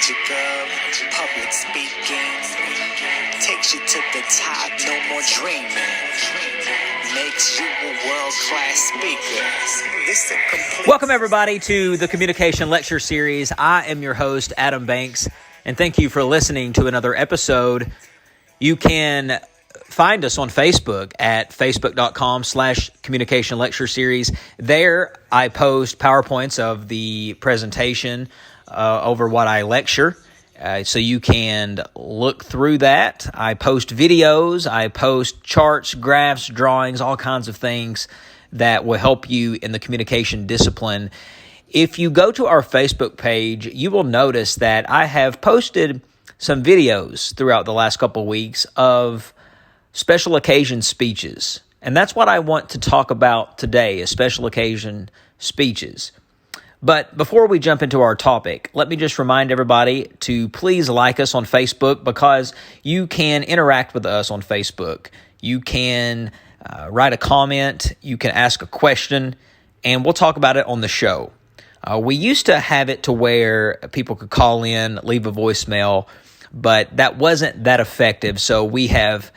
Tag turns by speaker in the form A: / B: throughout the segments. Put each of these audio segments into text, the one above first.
A: magic of public speaking takes you to the top, no more dreaming. Makes you a world-class speaker.
B: Welcome, everybody, to the Communication Lecture Series. I am your host, Adam Banks, and thank you for listening to another episode. You can find us on Facebook at facebook.com/communication lecture series. There, I post PowerPoints of the presentation over what I lecture. So you can look through that. I post videos, I post charts, graphs, drawings, all kinds of things that will help you in the communication discipline. If you go to our Facebook page, you will notice that I have posted some videos throughout the last couple of weeks of special occasion speeches. And that's what I want to talk about today, is special occasion speeches. But before we jump into our topic, let me just remind everybody to please like us on Facebook, because you can interact with us on Facebook. You can write a comment, you can ask a question, and we'll talk about it on the show. We used to have it to where people could call in, leave a voicemail, but that wasn't that effective. So we have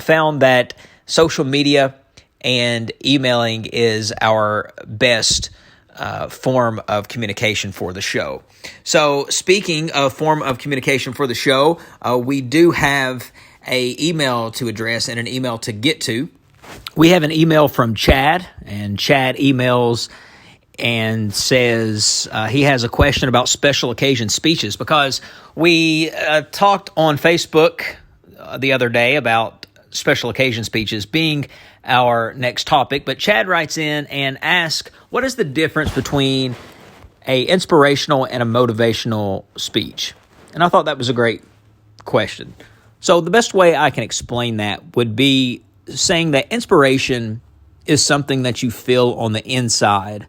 B: found that social media and emailing is our best form of communication for the show. So speaking of form of communication for the show, we do have an email to address and an email to get to. We have an email from Chad, and Chad emails and says he has a question about special occasion speeches, because we talked on Facebook the other day about special occasion speeches being our next topic. But Chad writes in and asks, what is the difference between an inspirational and a motivational speech? And I thought that was a great question. So the best way I can explain that would be saying that inspiration is something that you feel on the inside,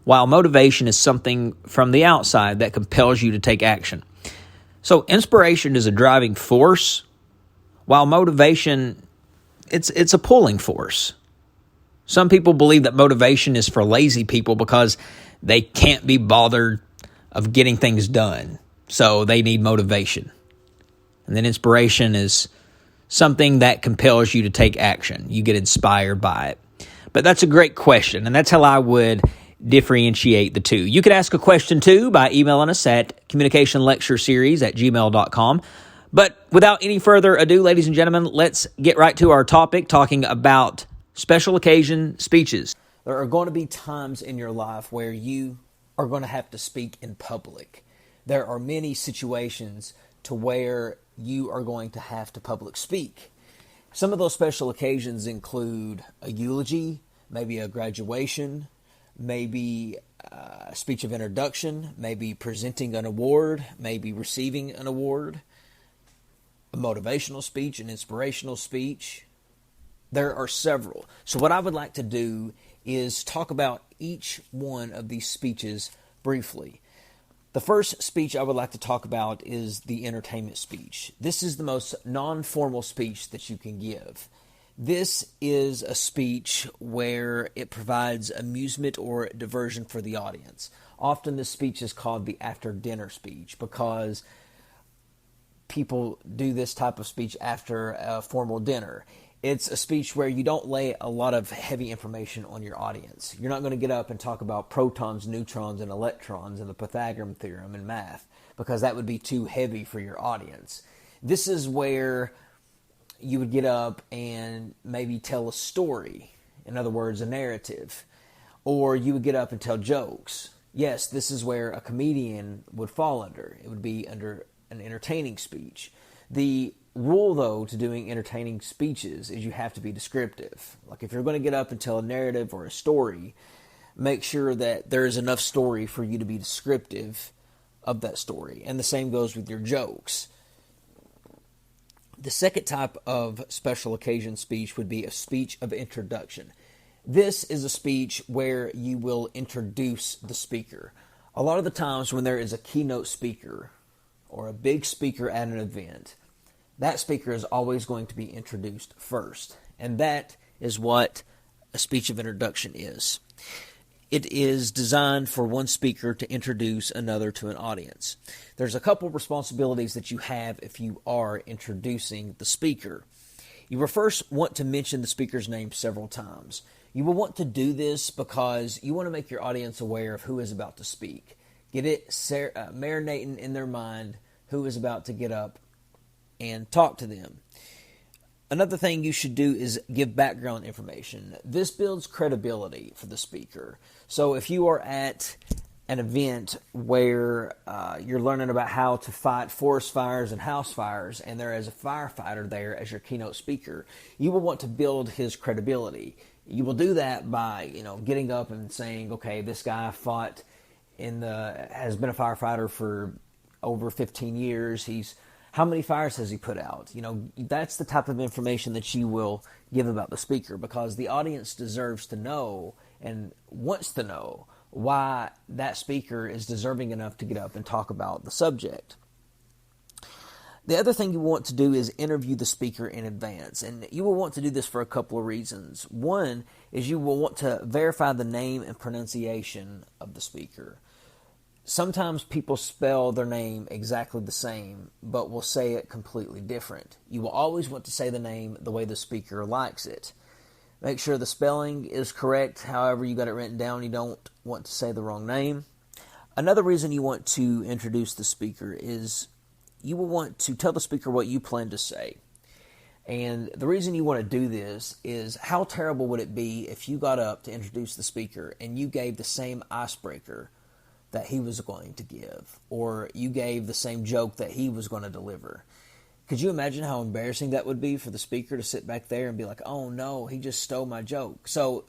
B: while motivation is something from the outside that compels you to take action. So inspiration is a driving force, while motivation, it's a pulling force. Some people believe that motivation is for lazy people because they can't be bothered of getting things done, so they need motivation. And then inspiration is something that compels you to take action. You get inspired by it. But that's a great question, and that's how I would differentiate the two. You could ask a question too by emailing us at communicationlectureseries@gmail.com. But without any further ado, ladies and gentlemen, let's get right to our topic, talking about special occasion speeches. There are going to be times in your life where you are going to have to speak in public. There are many situations to where you are going to have to public speak. Some of those special occasions include a eulogy, maybe a graduation, maybe a speech of introduction, maybe presenting an award, maybe receiving an award, a motivational speech, an inspirational speech. There are several. So what I would like to do is talk about each one of these speeches briefly. The first speech I would like to talk about is the entertainment speech. This is the most non-formal speech that you can give. This is a speech where it provides amusement or diversion for the audience. Often this speech is called the after-dinner speech because people do this type of speech after a formal dinner. It's a speech where you don't lay a lot of heavy information on your audience. You're not going to get up and talk about protons, neutrons, and electrons and the Pythagorean theorem in math, because that would be too heavy for your audience. This is where you would get up and maybe tell a story, in other words, a narrative, or you would get up and tell jokes. Yes, this is where a comedian would fall under. It would be under an entertaining speech. The rule, though, to doing entertaining speeches is you have to be descriptive. Like if you're going to get up and tell a narrative or a story, make sure that there is enough story for you to be descriptive of that story. And the same goes with your jokes. The second type of special occasion speech would be a speech of introduction. This is a speech where you will introduce the speaker. A lot of the times when there is a keynote speaker or a big speaker at an event, that speaker is always going to be introduced first. And that is what a speech of introduction is. It is designed for one speaker to introduce another to an audience. There's a couple responsibilities that you have if you are introducing the speaker. You will first want to mention the speaker's name several times. You will want to do this because you want to make your audience aware of who is about to speak. Get it marinating in their mind who is about to get up and talk to them. Another thing you should do is give background information. This builds credibility for the speaker. So if you are at an event where you're learning about how to fight forest fires and house fires, and there is a firefighter there as your keynote speaker, you will want to build his credibility. You will do that by, getting up and saying, okay, this guy has been a firefighter for over 15 years. How many fires has he put out? That's the type of information that you will give about the speaker, because the audience deserves to know and wants to know why that speaker is deserving enough to get up and talk about the subject. The other thing you want to do is interview the speaker in advance, and you will want to do this for a couple of reasons. One is you will want to verify the name and pronunciation of the speaker. Sometimes people spell their name exactly the same, but will say it completely different. You will always want to say the name the way the speaker likes it. Make sure the spelling is correct. However you got it written down, you don't want to say the wrong name. Another reason you want to introduce the speaker is you will want to tell the speaker what you plan to say. And the reason you want to do this is, how terrible would it be if you got up to introduce the speaker and you gave the same icebreaker that he was going to give, or you gave the same joke that he was going to deliver? Could you imagine how embarrassing that would be for the speaker to sit back there and be like, oh no, he just stole my joke? So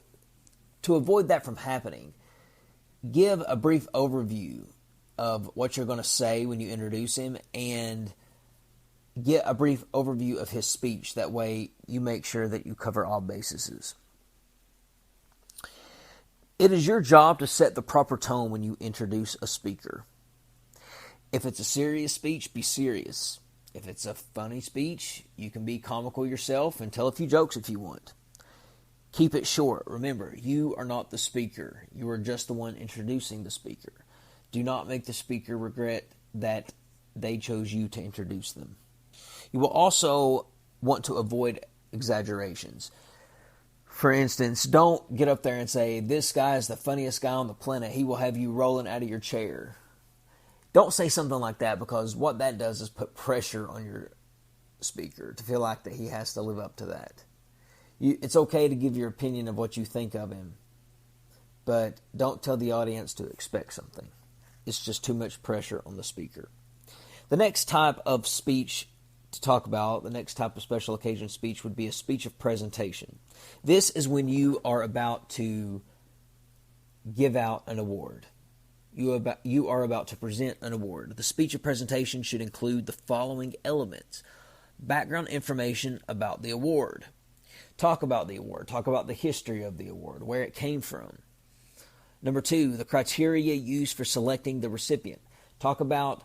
B: to avoid that from happening, give a brief overview of what you're going to say when you introduce him, and get a brief overview of his speech. That way you make sure that you cover all bases. It is your job to set the proper tone when you introduce a speaker. If it's a serious speech, be serious. If it's a funny speech, you can be comical yourself and tell a few jokes if you want. Keep it short. Remember, you are not the speaker. You are just the one introducing the speaker. Do not make the speaker regret that they chose you to introduce them. You will also want to avoid exaggerations. For instance, don't get up there and say, this guy is the funniest guy on the planet. He will have you rolling out of your chair. Don't say something like that, because what that does is put pressure on your speaker to feel like that he has to live up to that. It's okay to give your opinion of what you think of him, but don't tell the audience to expect something. It's just too much pressure on the speaker. The next type of speech to talk about, the next type of special occasion speech, would be a speech of presentation. This is when you are about to give out an award. You are about to present an award. The speech of presentation should include the following elements: background information about the award. Talk about the award. Talk about the history of the award, where it came from. Number 2, the criteria used for selecting the recipient. Talk about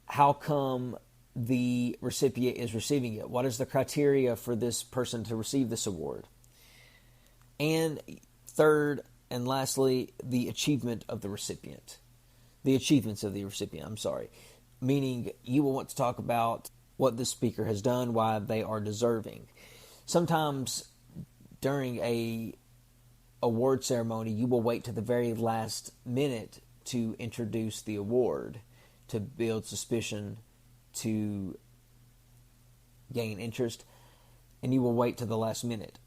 B: how come the recipient is receiving it. What is the criteria for this person to receive this award? And third and lastly, the achievement of the recipient. The achievements of the recipient, meaning you will want to talk about what the speaker has done, why they are deserving. Sometimes during a award ceremony, you will wait to the very last minute to introduce the award, to build suspicion, to gain interest, and you will wait to the last minute.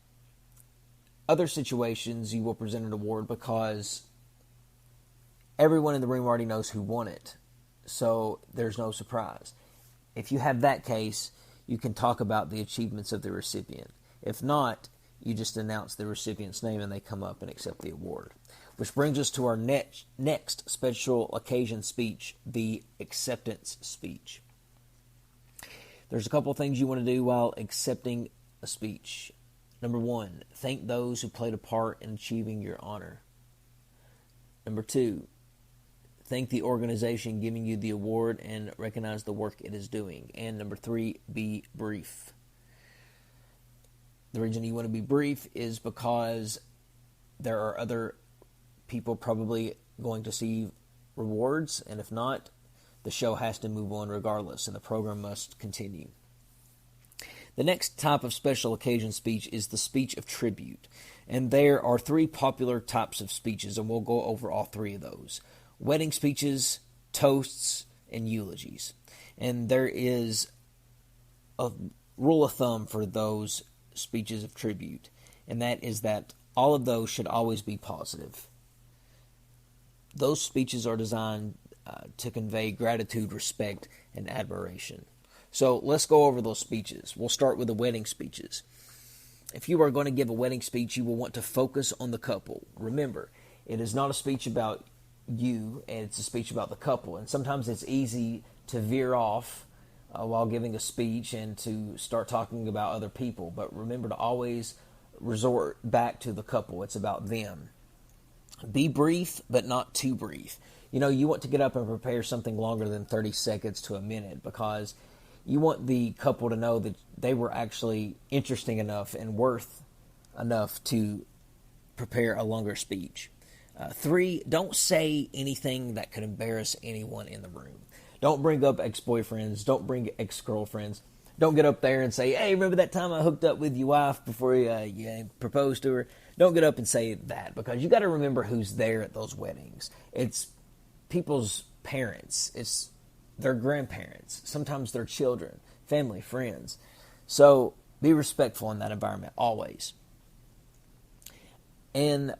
B: Other situations, you will present an award because everyone in the room already knows who won it, so there's no surprise. If you have that case, you can talk about the achievements of the recipient. If not, you just announce the recipient's name and they come up and accept the award. Which brings us to our next special occasion speech, the acceptance speech. There's a couple things you want to do while accepting a speech. Number 1, thank those who played a part in achieving your honor. Number 2, thank the organization giving you the award and recognize the work it is doing. And number 3, be brief. The reason you want to be brief is because there are other people probably going to see rewards, and if not, the show has to move on regardless, and the program must continue. The next type of special occasion speech is the speech of tribute. And there are three popular types of speeches, and we'll go over all three of those. Wedding speeches, toasts, and eulogies. And there is a rule of thumb for those speeches of tribute, and that is that all of those should always be positive. Those speeches are designed to convey gratitude, respect, and admiration. So let's go over those speeches. We'll start with the wedding speeches. If you are going to give a wedding speech, you will want to focus on the couple. Remember, it is not a speech about you, and it's a speech about the couple. And sometimes it's easy to veer off while giving a speech and to start talking about other people. But remember to always resort back to the couple. It's about them. Be brief, but not too brief. You want to get up and prepare something longer than 30 seconds to a minute, because you want the couple to know that they were actually interesting enough and worth enough to prepare a longer speech. 3, don't say anything that could embarrass anyone in the room. Don't bring up ex-boyfriends. Don't bring ex-girlfriends. Don't get up there and say, hey, remember that time I hooked up with your wife before you proposed to her? Don't get up and say that, because you got to remember who's there at those weddings. It's people's parents. It's their grandparents, sometimes their children, family, friends. So be respectful in that environment, always. And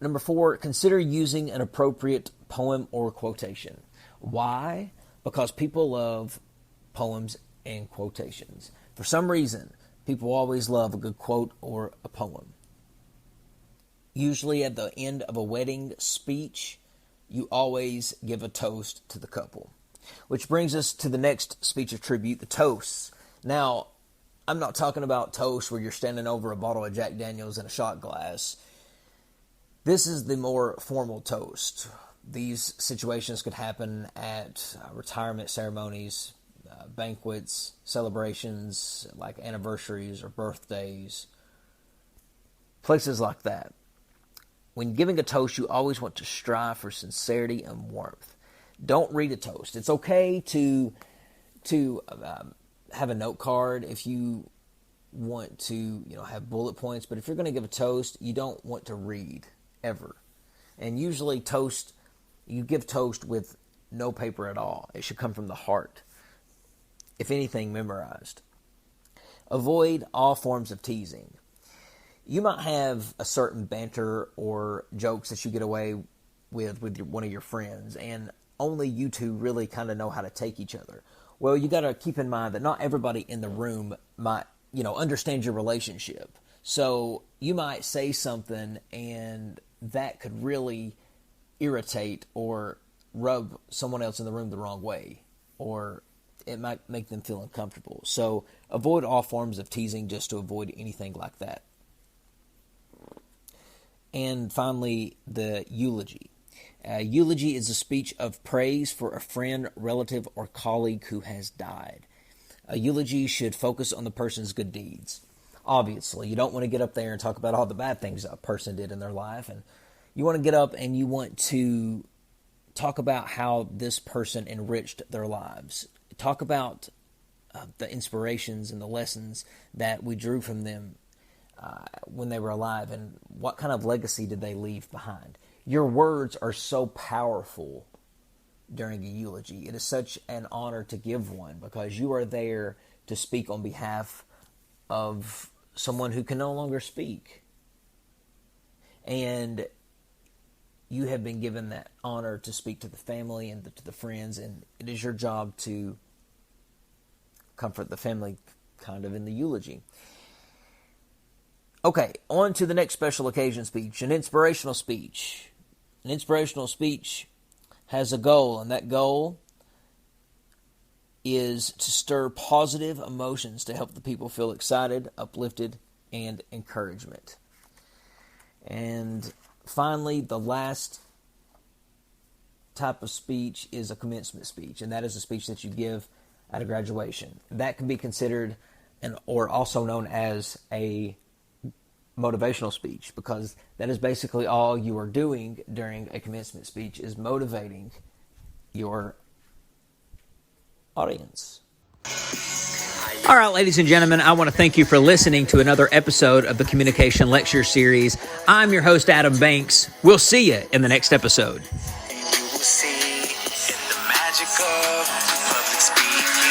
B: number 4, consider using an appropriate poem or quotation. Why? Because people love poems and quotations. For some reason, people always love a good quote or a poem. Usually at the end of a wedding speech, you always give a toast to the couple. Which brings us to the next speech of tribute, the toasts. Now, I'm not talking about toast where you're standing over a bottle of Jack Daniels in a shot glass. This is the more formal toast. These situations could happen at retirement ceremonies, banquets, celebrations like anniversaries or birthdays, places like that. When giving a toast, you always want to strive for sincerity and warmth. Don't read a toast. It's okay to have a note card if you want to have bullet points, but if you're going to give a toast, you don't want to read ever. And usually you give toast with no paper at all. It should come from the heart. If anything, memorized. Avoid all forms of teasing. You might have a certain banter or jokes that you get away with one of your friends, and only you two really kind of know how to take each other. Well, you got to keep in mind that not everybody in the room might, understand your relationship. So you might say something and that could really irritate or rub someone else in the room the wrong way, or it might make them feel uncomfortable. So avoid all forms of teasing just to avoid anything like that. And finally, the eulogy. Eulogy is a speech of praise for a friend, relative, or colleague who has died. A eulogy should focus on the person's good deeds. Obviously, you don't want to get up there and talk about all the bad things a person did in their life. And you want to get up and you want to talk about how this person enriched their lives. Talk about the inspirations and the lessons that we drew from them when they were alive, and what kind of legacy did they leave behind. Your words are so powerful during a eulogy. It is such an honor to give one, because you are there to speak on behalf of someone who can no longer speak. And you have been given that honor to speak to the family and to the friends, and it is your job to comfort the family kind of in the eulogy. Okay, on to the next special occasion speech, an inspirational speech. An inspirational speech has a goal, and that goal is to stir positive emotions to help the people feel excited, uplifted, and encouragement. And finally, the last type of speech is a commencement speech, and that is a speech that you give at a graduation. That can be considered or also known as a motivational speech, because that is basically all you are doing during a commencement speech, is motivating your audience. All right, ladies and gentlemen, I want to thank you for listening to another episode of the Communication Lecture Series. I'm your host, Adam Banks. We'll see you in the next episode.
A: And you will see in the magic of public speaking.